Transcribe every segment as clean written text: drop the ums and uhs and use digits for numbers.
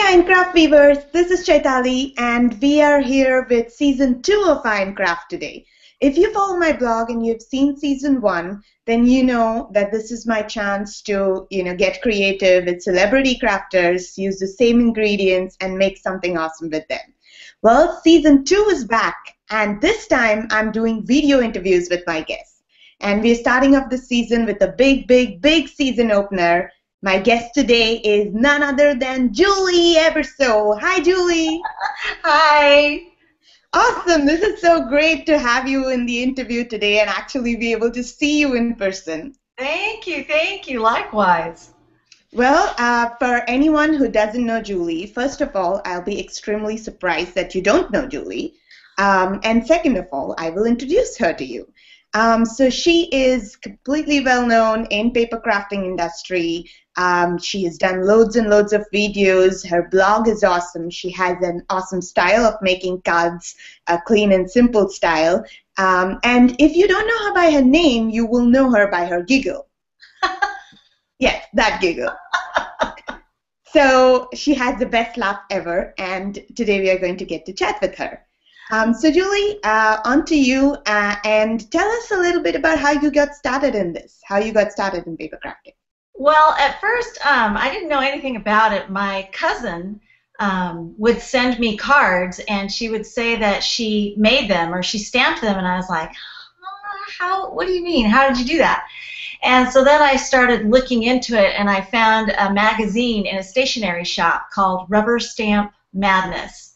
Ironcraft viewers, this is Chaitali and we are here with season 2 of Ironcraft today. If you follow my blog and you've seen season 1, then you know that this is my chance to, get creative with celebrity crafters, use the same ingredients and make something awesome with them. Well, season 2 is back and this time I'm doing video interviews with my guests. And we're starting off the season with a big season opener. My guest today is none other than Julie Ebersole. Hi, Julie. Hi. Awesome. This is so great to have you in the interview today and actually be able to see you in person. Thank you. Likewise. Well, for anyone who doesn't know Julie, first of all, I'll be extremely surprised that you don't know Julie. And second of all, I will introduce her to you. So she is completely well known in paper crafting industry. She has done loads and loads of videos. Her blog is awesome. She has an awesome style of making cards, a clean and simple style. And if you don't know her by her name, you will know her by her giggle. Yes, that giggle. So she has the best laugh ever, and today we are going to get to chat with her. So Julie, on to you, and tell us a little bit about how you got started in this, how you got started in paper crafting. Well, at first, I didn't know anything about it. My cousin would send me cards, and she would say that she made them or she stamped them, and I was like, what do you mean? How did you do that? And so then I started looking into it, and I found a magazine in a stationery shop called Rubber Stamp Madness.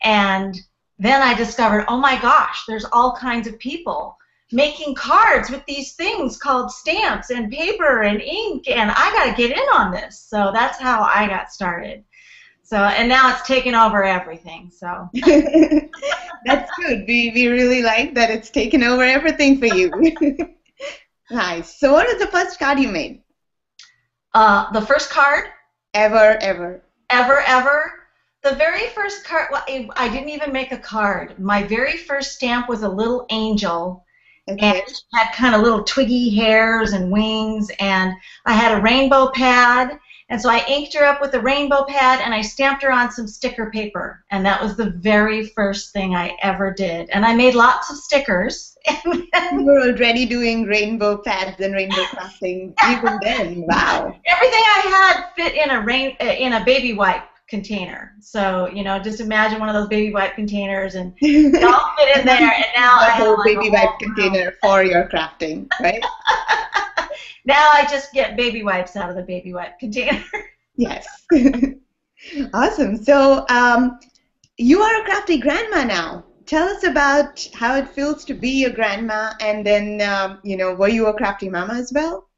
And then I discovered, oh my gosh, there's all kinds of people making cards with these things called stamps and paper and ink, and I got to get in on this. So that's how I got started. So, and now it's taken over everything. So that's good. We really like that it's taken over everything for you. Nice. So what is the first card you made? The first card? Ever. The very first card, well, I didn't even make a card. My very first stamp was a little angel, okay. And she had kind of little twiggy hairs and wings, and I had a rainbow pad, and so I inked her up with a rainbow pad, and I stamped her on some sticker paper, and that was the very first thing I ever did. And I made lots of stickers. You were already doing rainbow pads and rainbow crafting even then. Wow. Everything I had fit in a baby wipe container. So, just imagine one of those baby wipe containers, and they all fit in there, and now the I have whole baby wipe container for your crafting, right? Now I just get baby wipes out of the baby wipe container. Yes. Awesome. So, you are a crafty grandma now. Tell us about how it feels to be a grandma, and then, were you a crafty mama as well?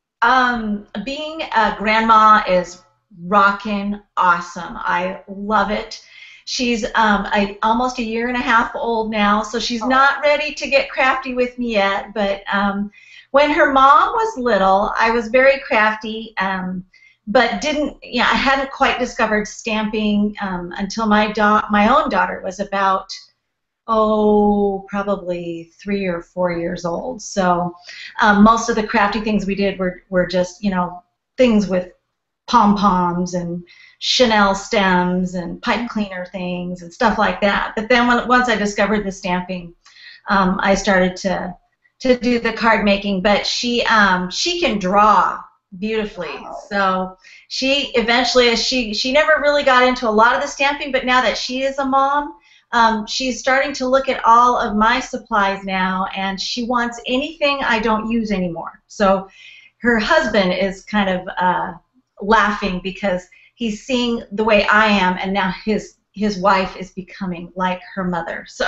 Being a grandma is rockin' awesome. I love it. She's almost a year and a half old now, so she's not ready to get crafty with me yet. But when her mom was little, I was very crafty, but didn't. I hadn't quite discovered stamping until my own daughter was about probably 3 or 4 years old. So most of the crafty things we did were just things with pom-poms and Chanel stems and pipe cleaner things and stuff like that. But then once I discovered the stamping, I started to do the card making. But she can draw beautifully. Wow. So she eventually, she never really got into a lot of the stamping, but now that she is a mom, she's starting to look at all of my supplies now, and she wants anything I don't use anymore. So her husband is kind of laughing because he's seeing the way I am, and now his wife is becoming like her mother. So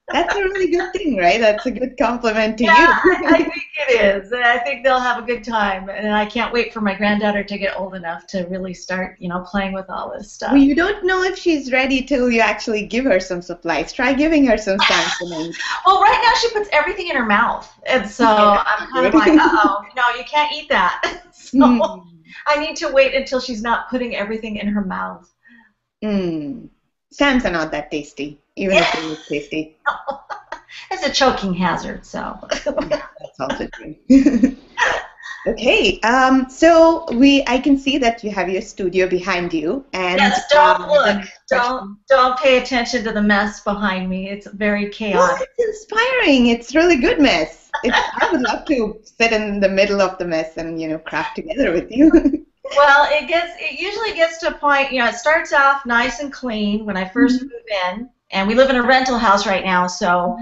that's a really good thing, right? That's a good compliment to you. I think it is. I think they'll have a good time, and I can't wait for my granddaughter to get old enough to really start, playing with all this stuff. Well, you don't know if she's ready till you actually give her some supplies. Try giving her some samples. Well, right now she puts everything in her mouth, and so I'm kind of like, no, you can't eat that. So I need to wait until she's not putting everything in her mouth. Stamps are not that tasty, even if they look tasty. It's a choking hazard, so. Yeah, that's also true. Okay, I can see that you have your studio behind you, and Yes, don't the look. next question. Don't pay attention to the mess behind me. It's very Well, chaotic. it's inspiring. It's really good mess. I would love to sit in the middle of the mess and, craft together with you. Well, it usually gets to a point, it starts off nice and clean when I first Mhm. move in, and we live in a rental house right now, so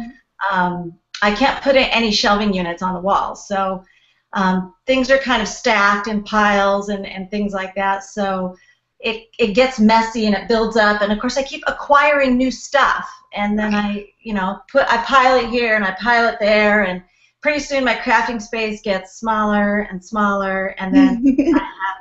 I can't put any shelving units on the walls. So things are kind of stacked in piles and things like that. So it gets messy and it builds up, and of course I keep acquiring new stuff, and then I pile it here and I pile it there, and pretty soon my crafting space gets smaller and smaller, and then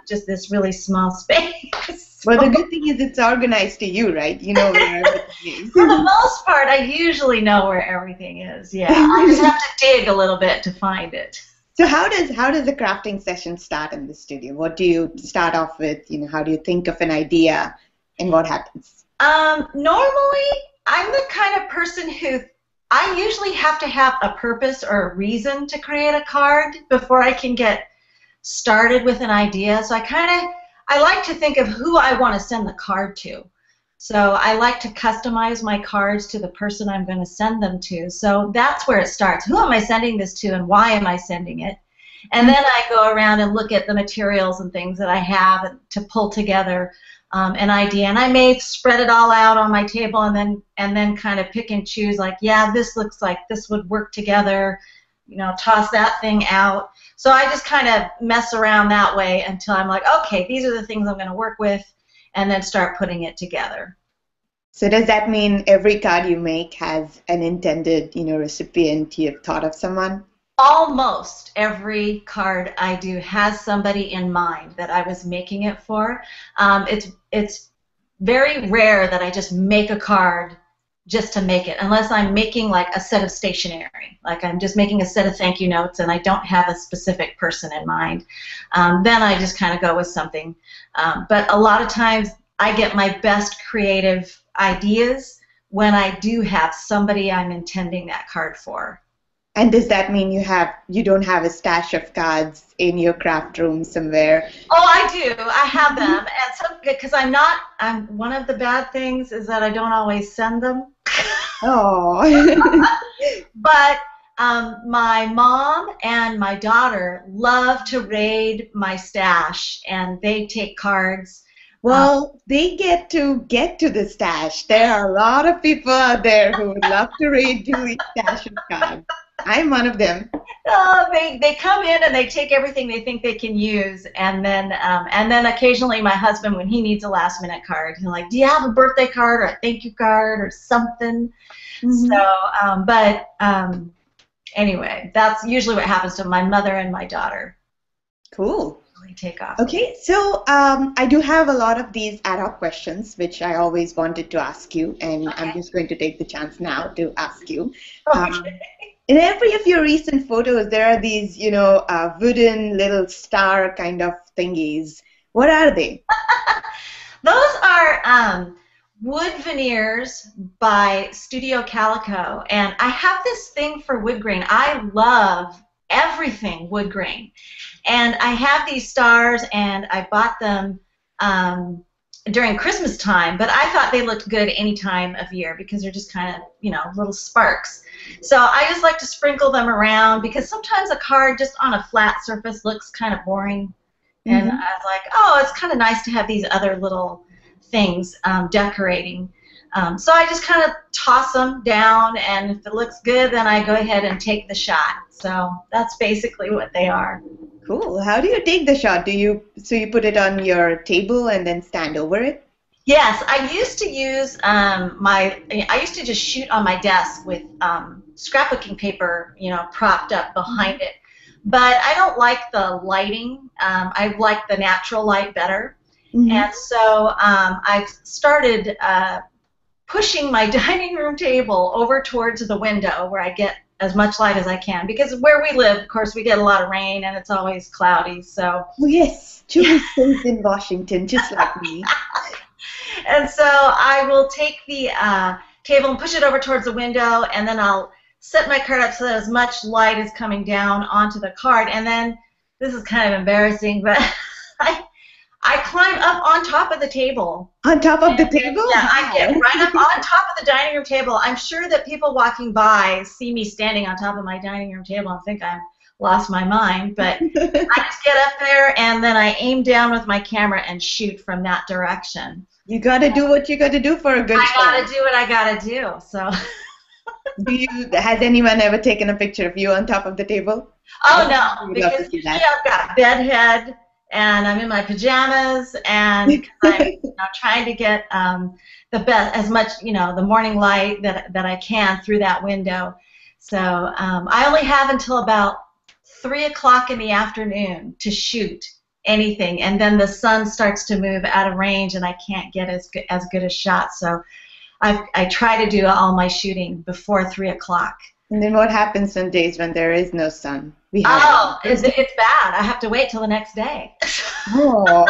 just this really small space. Well, the good thing is it's organized to you, right? You know where everything For the most part, I usually know where everything is. Yeah, I just is. have to dig a little bit to find it. So how does a crafting session start in the studio? What do you start off with? How do you think of an idea, and what happens? Normally, I'm the kind of person who I usually have to have a purpose or a reason to create a card before I can get started with an idea. So I like to think of who I want to send the card to. So I like to customize my cards to the person I'm going to send them to. So that's where it starts. Who am I sending this to, and why am I sending it? And then I go around and look at the materials and things that I have to pull together an idea. And I may spread it all out on my table and then kind of pick and choose, like, yeah, this looks like this would work together. Toss that thing out. So I just kind of mess around that way until I'm like, okay, these are the things I'm going to work with, and then start putting it together. So does that mean every card you make has an intended, recipient? You've thought of someone? Almost every card I do has somebody in mind that I was making it for. It's very rare that I just make a card just to make it, unless I'm making like a set of stationery, like I'm just making a set of thank you notes and I don't have a specific person in mind. Then I just kind of go with something. But a lot of times I get my best creative ideas when I do have somebody I'm intending that card for. And does that mean you don't have a stash of cards in your craft room somewhere? Oh, I do. I have them, and some because I'm one of the bad things is that I don't always send them. Oh. But my mom and my daughter love to raid my stash, and they take cards. Well, they get to the stash. There are a lot of people out there who would love to read Julie's stash of cards. I'm one of them. They come in and they take everything they think they can use, and then occasionally my husband, when he needs a last minute card, he's like, "Do you have a birthday card or a thank you card or something?" Mhm. So, anyway, that's usually what happens to my mother and my daughter. Cool. Really take off. Okay, so I do have a lot of these ad hoc questions, which I always wanted to ask you, and I'm just going to take the chance now to ask you. Okay. In every of your recent photos, there are these, wooden little star kind of thingies. What are they? Those are wood veneers by Studio Calico, and I have this thing for wood grain. I love everything wood grain, and I have these stars, and I bought them during Christmas time, but I thought they looked good any time of year because they're just kind of, little sparks. So I just like to sprinkle them around because sometimes a card just on a flat surface looks kind of boring. And I was like, oh, it's kind of nice to have these other little things decorating. So I just kind of toss them down, and if it looks good, then I go ahead and take the shot. So that's basically what they are. Cool. How do you take the shot? So you put it on your table and then stand over it? Yes, I used to use I used to just shoot on my desk with scrapbooking paper, propped up behind it. But I don't like the lighting. I like the natural light better. And so I've started pushing my dining room table over towards the window where I get as much light as I can, because where we live, of course, we get a lot of rain and it's always cloudy. So Oh, yes, Julie stays in Washington, just like me. And so I will take the table and push it over towards the window, and then I'll set my card up so that as much light is coming down onto the card. And then this is kind of embarrassing, but I climb up on top of the table. On top of the table? Yeah, I get right up on top of the dining room table. I'm sure that people walking by see me standing on top of my dining room table and think I've lost my mind, but I just get up there and then I aim down with my camera and shoot from that direction. You got to do what you got to do for a good shot. I got to do what I got to do. So. Has anyone ever taken a picture of you on top of the table? Oh, no, because usually I've got bedhead and I'm in my pajamas and I'm trying to get the best, as much, the morning light that I can through that window. So I only have until about 3 o'clock in the afternoon to shoot anything, and then the sun starts to move out of range and I can't get as good a shot. So I try to do all my shooting before 3 o'clock. And then what happens on days when there is no sun? It's bad. I have to wait till the next day. Oh.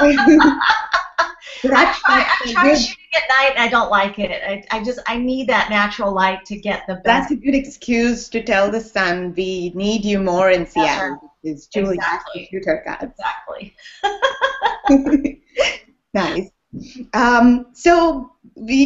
I try shooting at night and I don't like it. I need that natural light to get the best. That's a good excuse to tell the sun we need you more in Seattle. It's Julie has to shoot her cards. Exactly. Nice. So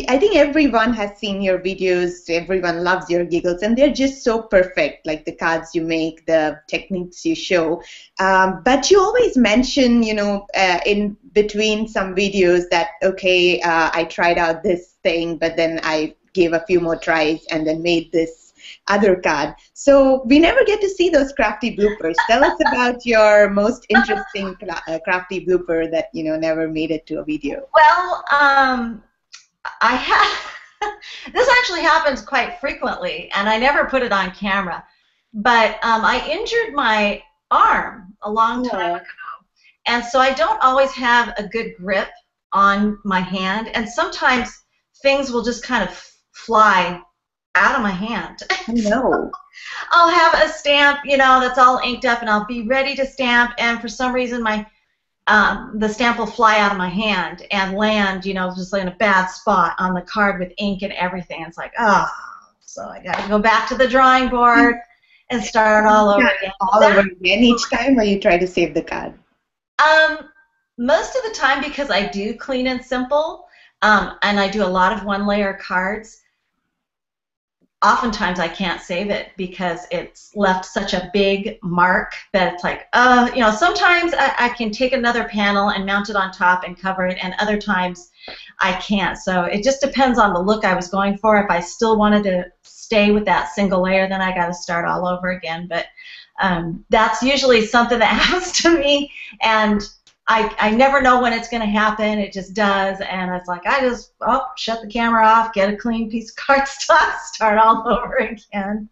I think everyone has seen your videos. Everyone loves your giggles, and they're just so perfect, like the cards you make, the techniques you show. But you always mention, in between some videos that, okay, I tried out this thing, but then I gave a few more tries and then made this other card. So we never get to see those crafty bloopers. Tell us about your most interesting crafty blooper that never made it to a video. Well, I have. This actually happens quite frequently, and I never put it on camera. But I injured my arm a long time ago, and so I don't always have a good grip on my hand, and sometimes things will just kind of fly out of my hand. No. I'll have a stamp, that's all inked up, and I'll be ready to stamp, and for some reason the stamp will fly out of my hand and land, just in a bad spot on the card with ink and everything. It's like, so I got to go back to the drawing board and start all over again. All over again each time, or you try to save the card? Most of the time, because I do clean and simple, and I do a lot of one-layer cards. Oftentimes I can't save it because it's left such a big mark that it's like, sometimes I can take another panel and mount it on top and cover it, and other times I can't. So it just depends on the look I was going for. If I still wanted to stay with that single layer, then I got to start all over again. But that's usually something that happens to me, and I never know when it's going to happen. It just does, and it's like I just shut the camera off, get a clean piece of cardstock, start all over again.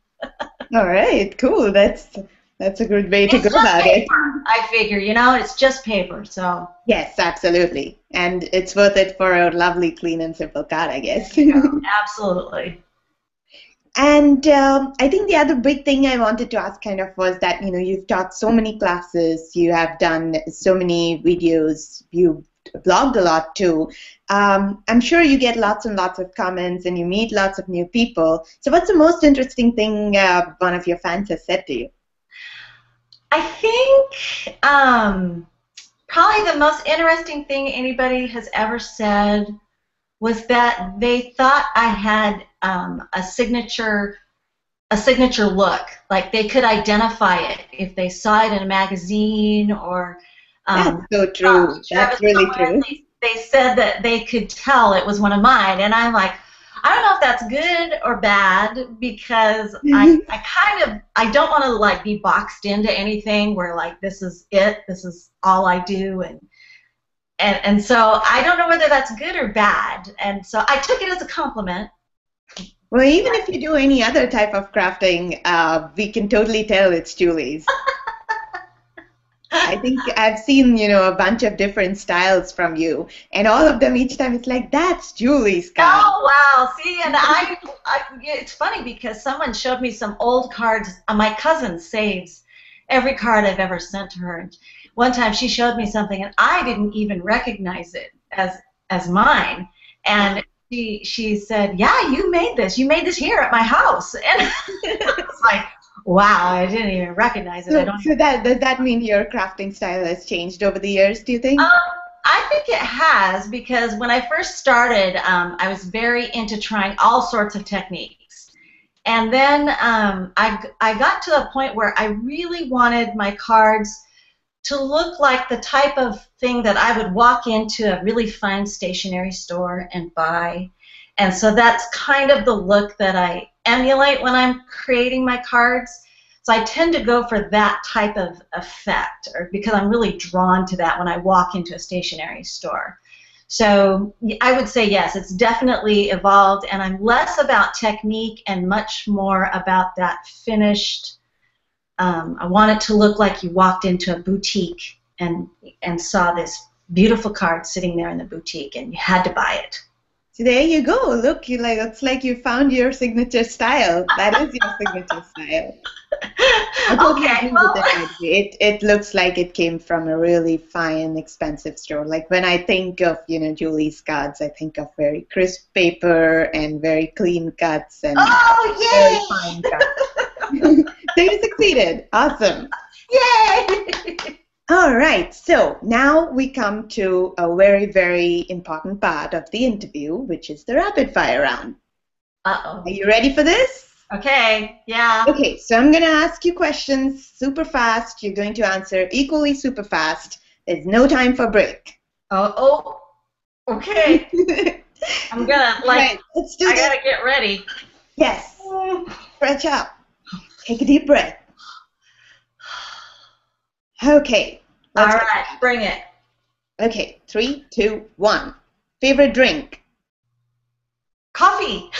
All right, cool. That's a good way to go about it. I figure, it's just paper, so. Yes, absolutely, and it's worth it for a lovely, clean, and simple card, I guess. Absolutely. And I think the other big thing I wanted to ask was that, you've taught so many classes, you have done so many videos, you've blogged a lot too. I'm sure you get lots and lots of comments and you meet lots of new people. So what's the most interesting thing one of your fans has said to you? I think probably the most interesting thing anybody has ever said was that they thought I had a signature look, like they could identify it if they saw it in a magazine or. That's so true. That's really true. They said that they could tell it was one of mine, and I'm like, I don't know if that's good or bad because I don't want to be boxed into anything where this is it, this is all I do, and so I don't know whether that's good or bad, and so I took it as a compliment. Well, even if you do any other type of crafting, we can totally tell it's Julie's. I think I've seen, a bunch of different styles from you, and all of them each time it's like, that's Julie's card. Oh, wow. See, and it's funny because someone showed me some old cards. My cousin saves every card I've ever sent to her. And one time she showed me something, and I didn't even recognize it as mine. And she said, yeah, you made this. You made this here at my house. And it's like, Wow, I didn't even recognize it. I So, don't so even. that does that mean your crafting style has changed over the years, do you think? I think it has because when I first started, I was very into trying all sorts of techniques. And then I got to a point where I really wanted my cards to look like the type of thing that I would walk into a really fine stationery store and buy. And so that's kind of the look that I emulate when I'm creating my cards. So I tend to go for that type of effect, or because I'm really drawn to that when I walk into a stationery store. So I would say yes, it's definitely evolved, and I'm less about technique and much more about that finished. I want it to look like you walked into a boutique and saw this beautiful card sitting there in the boutique, and you had to buy it. So there you go. Look, it's like you found your signature style. That is your signature style. I totally Okay, agree with well, that idea. It looks like it came from a really fine, expensive store. Like when I think of, Julie's cards, I think of very crisp paper and very clean cuts and very oh, fine cuts. So you succeeded. Awesome. yay! Yay! All right. So now we come to a very, very important part of the interview, which is the rapid fire round. Uh-oh. Are you ready for this? Okay, yeah. Okay, so I'm going to ask you questions super fast. You're going to answer equally super fast. There's no time for break. Oh, okay. I'm gonna, Right, let's do I this. gotta get ready. Yes. Stretch out. Take a deep breath. Okay. All right, bring it. Okay, 3, 2, 1. Favorite drink? Coffee.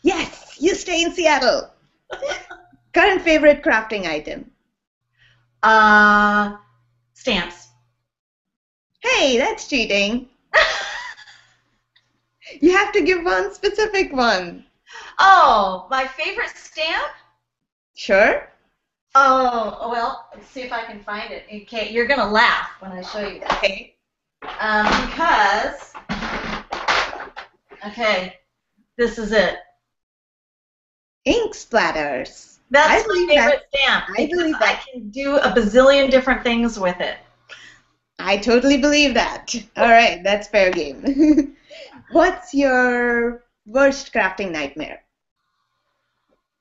Yes, you stay in Seattle. Current favorite crafting item? Stamps. Hey, that's cheating. You have to give one specific one. Oh, my favorite stamp? Sure. Oh, well, let's see if I can find it. Okay, you're gonna laugh when I show you that. Okay. Because, okay, this is it. Ink splatters. That's my favorite stamp. I believe that. I can do a bazillion different things with it. I totally believe that. All right, that's fair game. What's your worst crafting nightmare?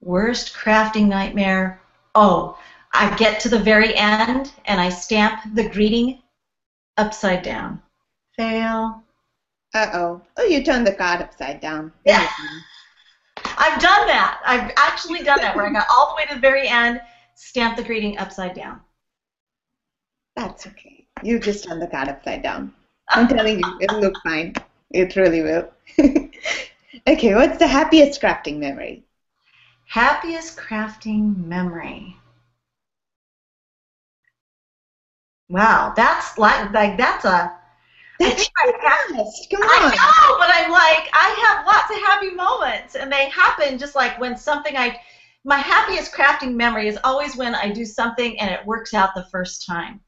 Worst crafting nightmare? Oh, I get to the very end and I stamp the greeting upside down. Fail. Uh-oh. Oh, you turned the card upside down. Yeah. I've done that. I've actually done that where I got all the way to the very end, stamped the greeting upside down. That's okay. You just turned the card upside down. I'm telling you, it'll look fine. It really will. Okay, what's the happiest crafting memory? Happiest crafting memory. Wow, that's that's a. That's fast. Come on. I know, but I'm like, I have lots of happy moments, and they happen just like when something my happiest crafting memory is always when I do something and it works out the first time.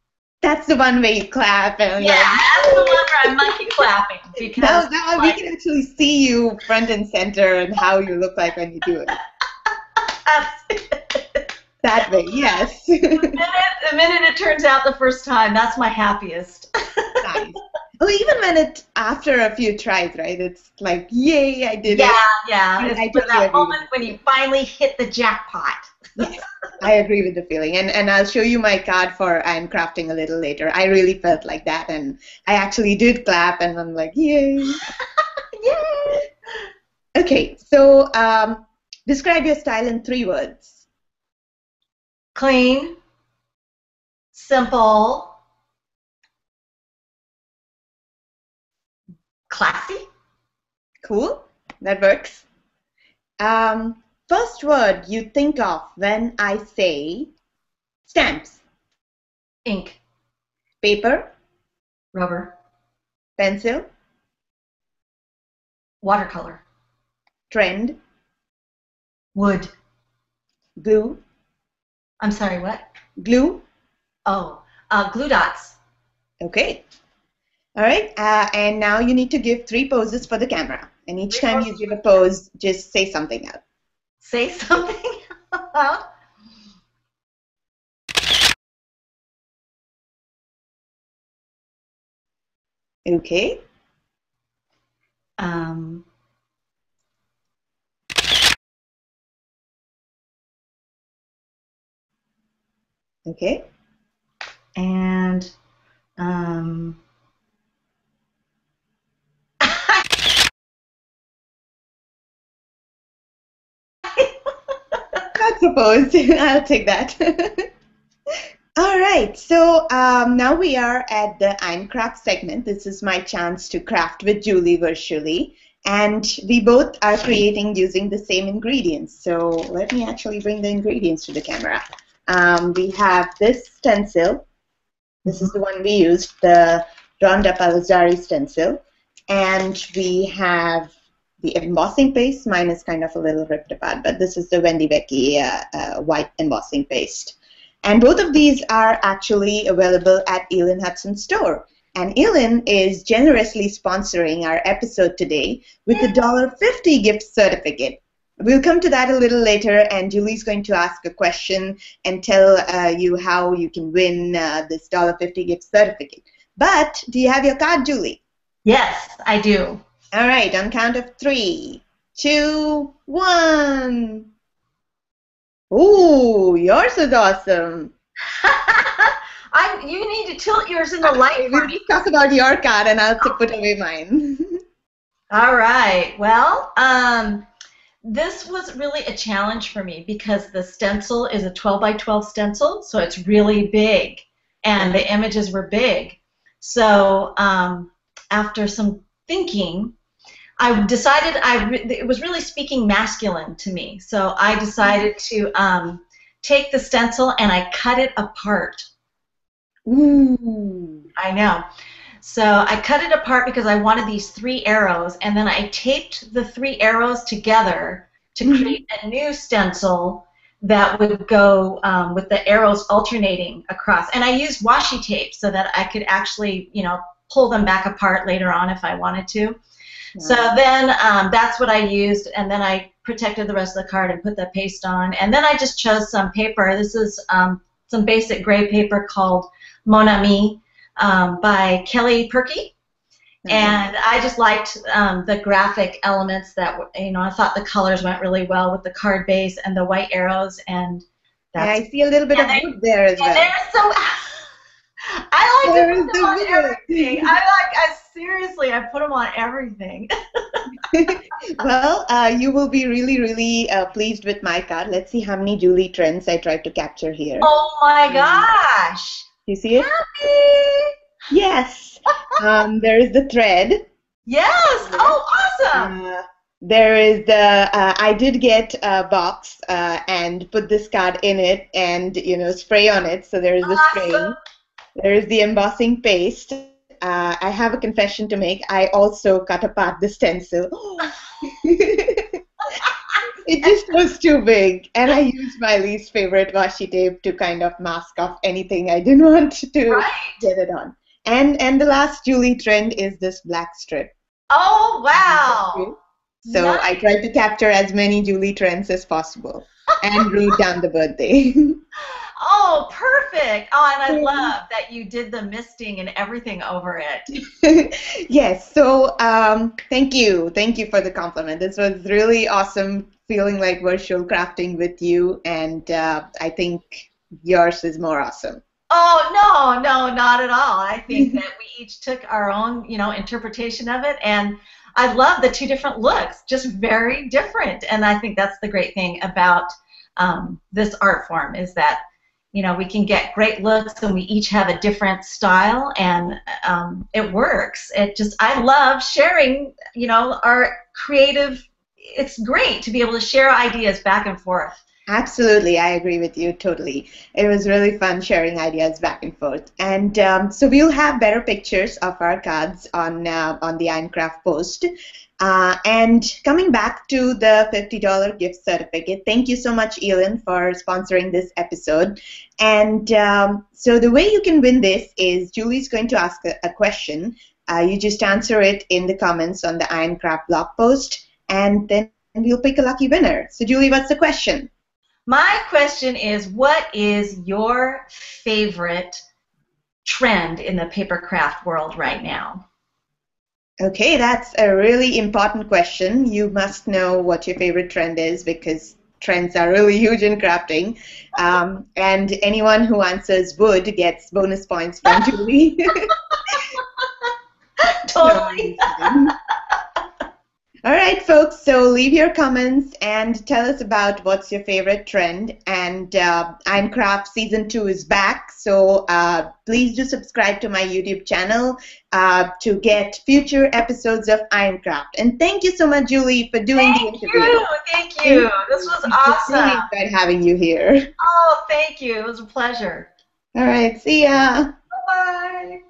That's the one where you clap and yeah, that's the one where I'm monkey clapping because now we can actually see you front and center and how you look like when you do it. That way, yes. The minute it turns out the first time, that's my happiest. Nice. Well, even when after a few tries, right? It's like, yay, I did it. Yeah. It's for that moment when you finally hit the jackpot. Yes, I agree with the feeling. And I'll show you my card for I'm crafting a little later. I really felt like that, and I actually did clap, and I'm like, yay. Yay. Okay, so describe your style in 3 words. Clean, simple, classy. Cool, that works. First word you think of when I say stamps. Ink. Paper. Rubber. Pencil. Watercolor. Trend. Wood. Glue. I'm sorry, what? Glue. Oh, glue dots. Okay. All right, and now you need to give 3 poses for the camera. And each time you give a pose, just say something else. Say something. Okay. Um, Okay. and um, I suppose I'll take that. All right, so now we are at the Ironcraft segment. This is my chance to craft with Julie virtually, and we both are creating using the same ingredients. So let me actually bring the ingredients to the camera. We have this stencil. This is the one we used, the Rhonda Palazzari stencil, and we have the embossing paste. Mine is kind of a little ripped apart, but this is the Wendy Becky white embossing paste. And both of these are actually available at Elin Hudson's store. And Elin is generously sponsoring our episode today with a $1.50 gift certificate. We'll come to that a little later, and Julie's going to ask a question and tell you how you can win this $1.50 gift certificate. But do you have your card, Julie? yes, I do. All right, on count of 3, 2, 1. Ooh, yours is awesome. You need to tilt yours in the light for We'll me. talk about your card, and I'll put away mine. All right. Well, this was really a challenge for me because the stencil is a 12 by 12 stencil, so it's really big, and the images were big. So after some thinking, I decided it was really speaking masculine to me. So I decided to take the stencil and I cut it apart. Ooh. I know. So I cut it apart because I wanted these 3 arrows, and then I taped the 3 arrows together to create a new stencil that would go with the arrows alternating across. And I used washi tape so that I could actually, pull them back apart later on if I wanted to. So then that's what I used, and then I protected the rest of the card and put the paste on. And then I just chose some paper. This is some basic gray paper called Mon Ami by Kelly Perky. And I just liked the graphic elements that, I thought the colors went really well with the card base and the white arrows. And that's, I see a little bit of wood there as well. So I like to put them on everything. Seriously, I put them on everything. Well, you will be really, really pleased with my card. Let's see how many Julie trends I tried to capture here. Oh my gosh! You see it? Happy! Yes. There is the thread. Yes! Oh, awesome! There is the, I did get a box and put this card in it and, spray on it. So there is the spraying. There is the embossing paste. I have a confession to make. I also cut apart the stencil. It just was too big, and I used my least favorite washi tape to kind of mask off anything I didn't want to get it on. And the last Julie trend is this black strip. Oh, wow! So nice. I tried to capture as many Julie trends as possible and wrote down the birthday. Oh, perfect. Oh, and I love that you did the misting and everything over it. Yes, so thank you. Thank you for the compliment. This was really awesome feeling like virtual crafting with you, and I think yours is more awesome. Oh, no, not at all. I think that we each took our own, interpretation of it, and I love the 2 different looks, just very different. And I think that's the great thing about this art form is that we can get great looks and we each have a different style, and it works. I love sharing, our creative. It's great to be able to share ideas back and forth. Absolutely, I agree with you totally. It was really fun sharing ideas back and forth. And so we'll have better pictures of our cards on the Ironcraft post. And coming back to the $50 gift certificate, thank you so much, Elin, for sponsoring this episode. And so the way you can win this is Julie's going to ask a question. You just answer it in the comments on the Ironcraft blog post, and then we'll pick a lucky winner. So, Julie, what's the question? My question is, what is your favorite trend in the paper craft world right now? Okay, that's a really important question. You must know what your favorite trend is because trends are really huge in crafting. And anyone who answers wood gets bonus points from Julie. No, I'm Totally. just kidding. All right, folks, so leave your comments and tell us about what's your favorite trend. And Ironcraft Season 2 is back, so please do subscribe to my YouTube channel to get future episodes of Ironcraft. And thank you so much, Julie, for doing the Thank interview. you. Thank you. This was We just really awesome. enjoyed having you here. Oh, thank you. It was a pleasure. All right, see ya. Bye-bye.